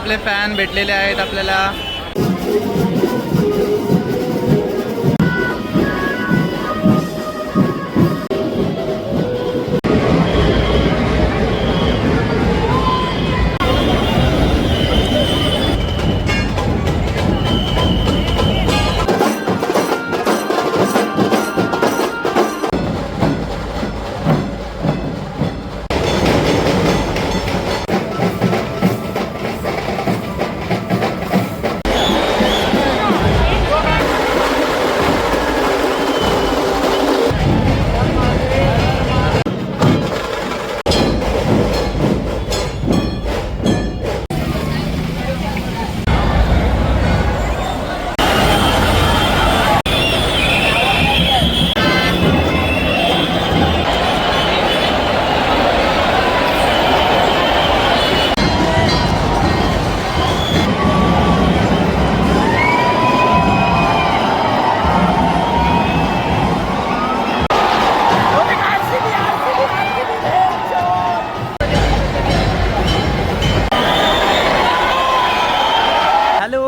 आपले फॅन भेटलेले आहेत आपल्याला.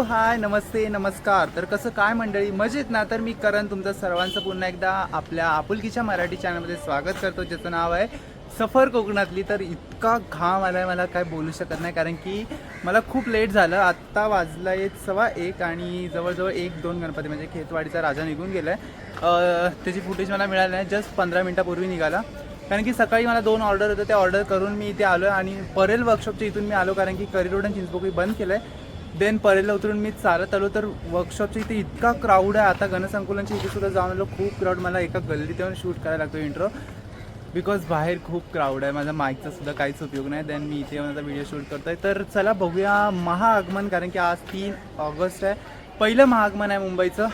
हाय नमस्ते नमस्कार. तर कसं काय मंडळी, मजेत ना? तर मी करण तुमचं सर्वांचं पुन्हा एकदा आपल्या आपुलकीच्या मराठी चॅनलमध्ये स्वागत करतो, ज्याचं नाव आहे सफर कोकणातली. तर इतका घाम आला आहे, मला काय बोलू शकत नाही, कारण की मला खूप लेट झालं. आत्ता वाजला आहे 1:15 आणि जवळजवळ 1-2 गणपती म्हणजे खेतवाडीचा राजा निघून गेला आहे. त्याची फुटेज मला मिळाली नाही, जस्ट 15 मिनटापूर्वी निघाला. कारण की सकाळी मला 2 ऑर्डर होतं, ते ऑर्डर करून मी इथे आलो आणि परेल वर्कशॉपच्या इथून मी आलो, कारण की करी रोड आणि चिंचपोकळी बंद केलं आहे. देन परेलला उतरून मी चालत आलो, तर वर्कशॉपच्या इथे इतका क्राऊड आहे. आता गणसंकुलांच्या इथे सुद्धा जाऊन आलो, खूप क्राऊड. मला एका गल्लीत येऊन शूट करायला लागतो इंट्रो, बिकॉज बाहेर खूप क्राऊड आहे. माझा माईकचा सुद्धा काहीच उपयोग नाही. देन मी इथे येऊन आता व्हिडिओ शूट करतो आहे. तर चला बघूया महाआगमन, कारण की आज 3 ऑगस्ट आहे, पहिलं महाआगमन आहे मुंबईचं.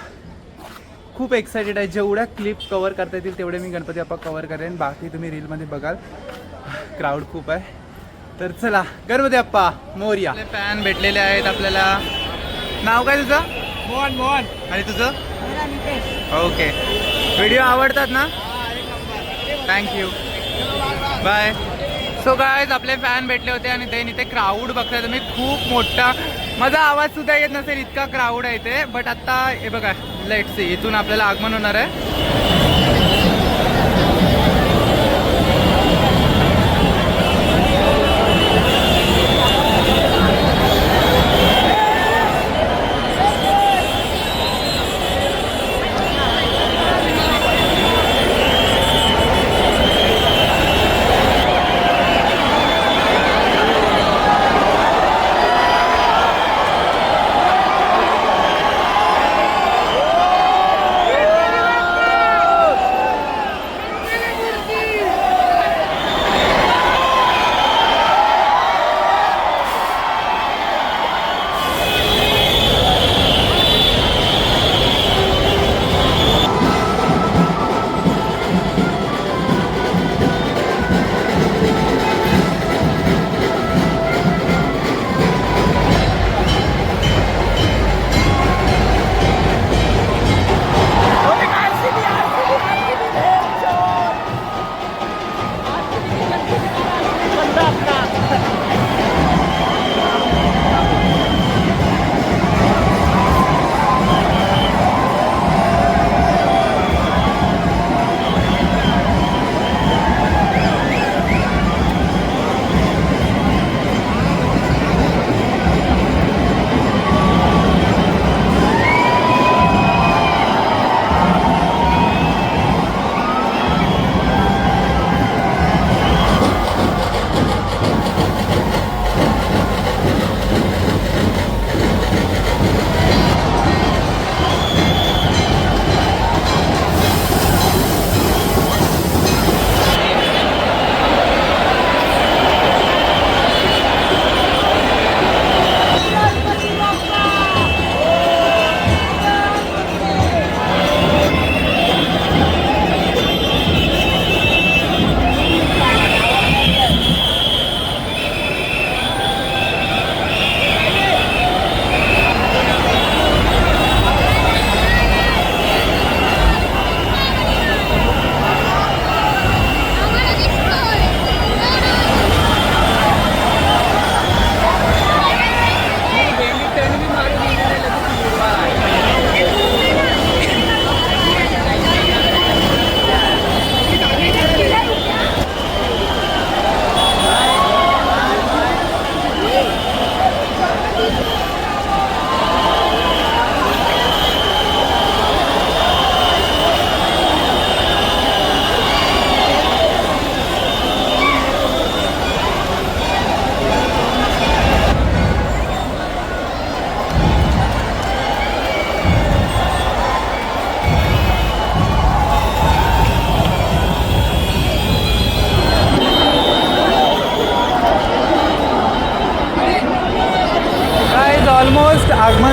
खूप एक्सायटेड आहे. जेवढ्या क्लिप कवर करता येतील तेवढे मी गणपती बाप्पा कवर करेन, बाकी तुम्ही रीलमध्ये बघाल. क्राऊड खूप आहे. तर चला, गणपती बाप्पा मोरया. आपले फॅन भेटलेले आहेत आपल्याला. नाव काय तुझं? मोहन. मोहन. आणि तुझं? ओके. व्हिडिओ आवडतात ना? Thank you, bye. सो गायज, आपले फॅन भेटले होते आणि ते इथे क्राऊड बघताय तुम्ही, खूप मोठा. माझा आवाज सुद्धा येत नसेल, इतका क्राऊड आहे इथे. बट आता हे बघा, लेट्स सी, इथून आपल्याला आगमन होणार आहे.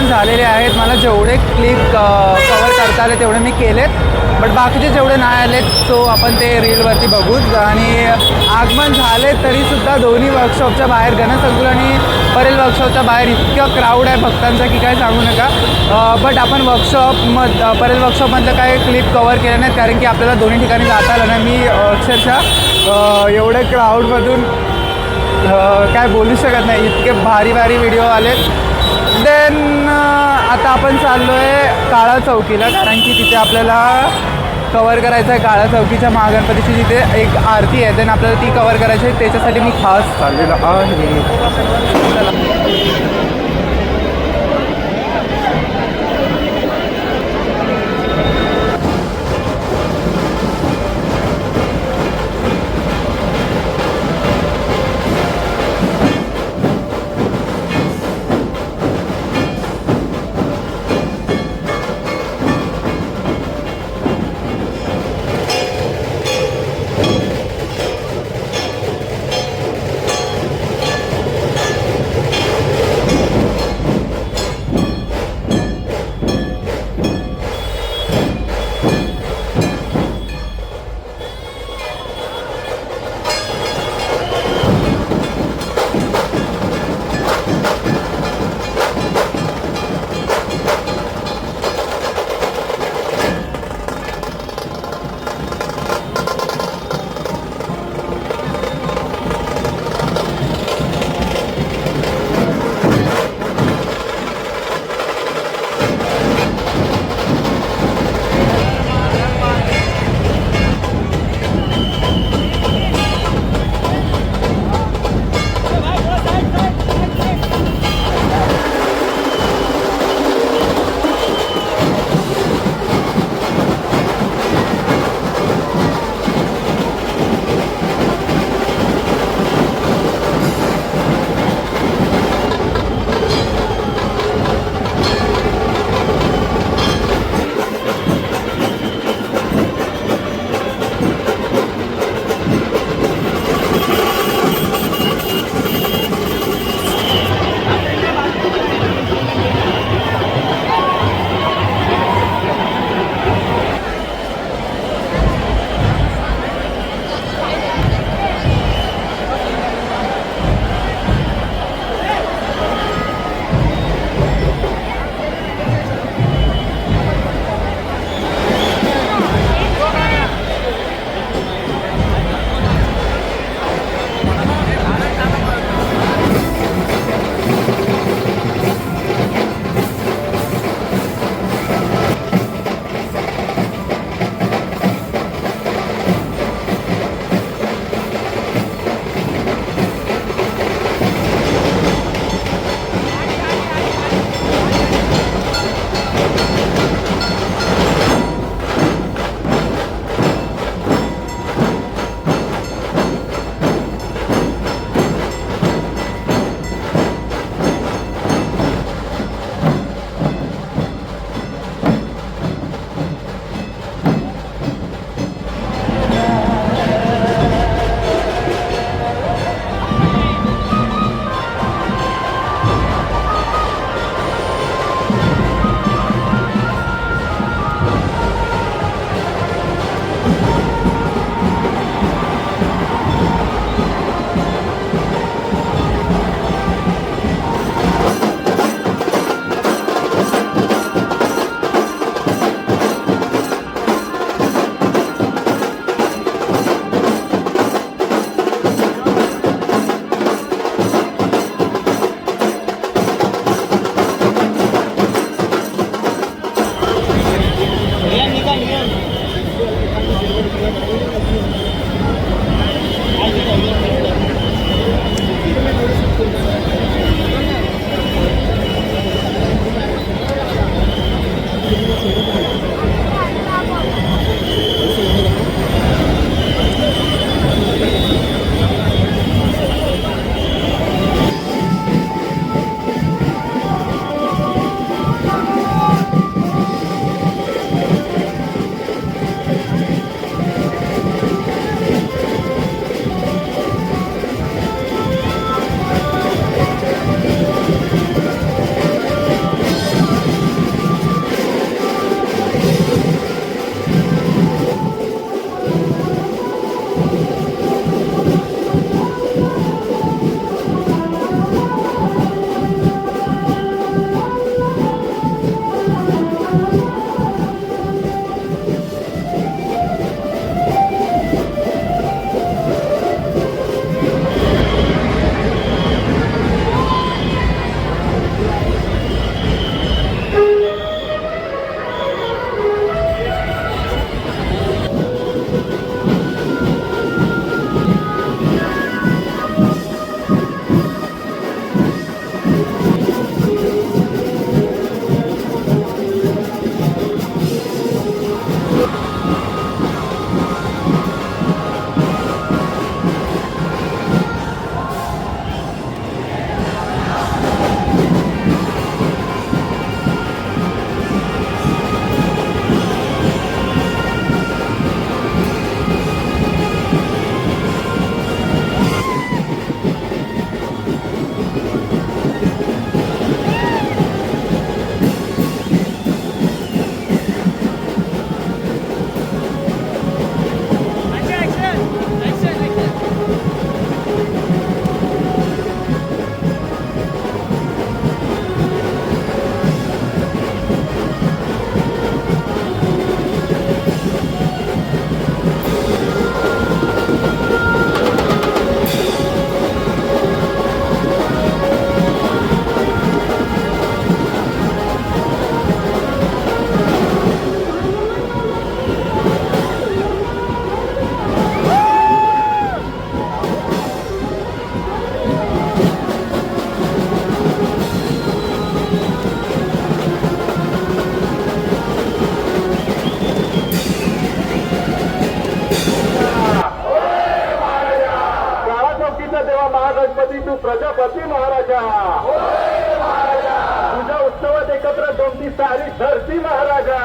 पण झालेले आहेत. मला जेवढे क्लिप कवर करता आले तेवढे मी केलेत, बट बाकीचे जेवढे नाही आलेत तो आपण ते रीलवरती बघूच. आणि आगमन झाले तरीसुद्धा दोन्ही वर्कशॉपच्या बाहेर, गणसंकुल आणि परेल वर्कशॉपच्या बाहेर इतकं क्राऊड आहे भक्तांचा की काय सांगू नका. बट आपण परेल वर्कशॉपमधलं काय क्लिप कवर केलं नाही, कारण की आपल्याला दोन्ही ठिकाणी जाता आलं नाही. मी अक्षरशः एवढे क्राऊडमधून काय बोलू शकत नाही, इतके भारी भारी व्हिडिओ आलेत. देन आता आपण चाललो आहे काळा चौकीला, कारण की तिथे आपल्याला कवर करायचं आहे. काळा चौकीच्या महागणपतीची तिथे एक आरती आहे, देन आपल्याला ती कवर करायची आहे. त्याच्यासाठी मी खास चाललेलो आहे. चला. देवा महागणपती तू प्रजापती महाराजा तुझ्या उत्सवात एकत्र जमती सारी धरती महाराजा.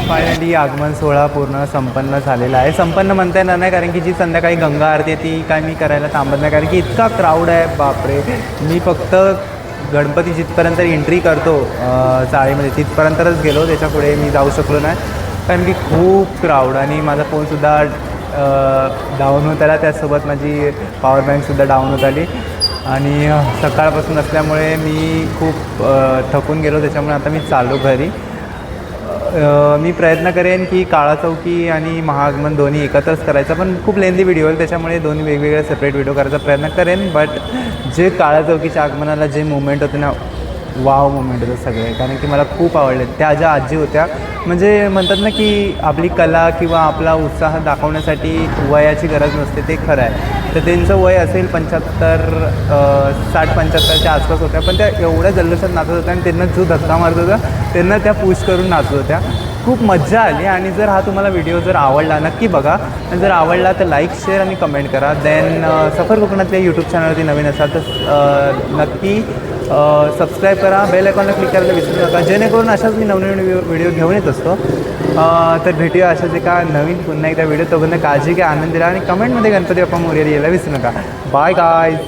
फायनली आगमन सोहळा पूर्ण संपन्न झालेला आहे. संपन्न म्हणता येणार नाही कारण की जी संध्याकाळी गंगा आरती आहे ती काय मी करायला थांबत नाही कारण की इतका क्राऊड आहे बापरे. मी फक्त गणपती जिथपर्यंत एंट्री करतो चाळीमध्ये तिथपर्यंतच गेलो, त्याच्या पुढे मी जाऊ शकलो नाही कारण की खूप क्राऊड आणि माझा फोनसुद्धा डाऊन होत आला, त्याचसोबत माझी पॉवर बँकसुद्धा डाऊन होत आली आणि सकाळपासून असल्यामुळे मी खूप थकून गेलो, त्याच्यामुळे आता मी चाललो घरी. मी प्रयत्न करेन की काळा चौकी आणि महाआगमन दोन्ही एकत्रच करायचा, पण खूप लेंदी व्हिडिओ होईल त्याच्यामुळे दोन्ही वेगवेगळ्या सेपरेट व्हिडिओ करायचा प्रयत्न करेन. बट जे काळा चौकीच्या आगमनाला जे मुवमेंट होते ना, वाव मुवमेंट होतं सगळे, कारण की मला खूप आवडले. त्या ज्या आजी होत्या म्हणजे म्हणतात ना की आपली कला किंवा आपला उत्साह दाखवण्यासाठी वयाची गरज नसते, ते खरं आहे. तर त्यांचं वय असेल 60-75च्या आसपास होत्या, पण त्या एवढ्या जल्लोषात नाचत होत्या आणि त्यांना जो धक्का मारत होता त्यांना त्या पुश करून नाचत होत्या. खूप मज्जा आली. आणि जर हा तुम्हाला व्हिडिओ जर आवडला नक्की बघा, आणि जर आवडला तर लाईक शेअर आणि कमेंट करा. देन सफर कोकणातल्या यूट्यूब चॅनलवरती नवीन असाल तर नक्की सबस्क्राईब करा, बेल आयकॉनला क्लिक करायला विसरू नका, जेणेकरून अशाच मी नवनवीन व्हिडिओ घेऊन येत असतो. तर भेटूया अशाच एका नवीन पुन्हा एकदा व्हिडिओ. तोपर्यंत काळजी घ्या, आनंदी राहा आणि कमेंटमध्ये गणपती बाप्पा मोरया यायला विसरू नका. Bye guys.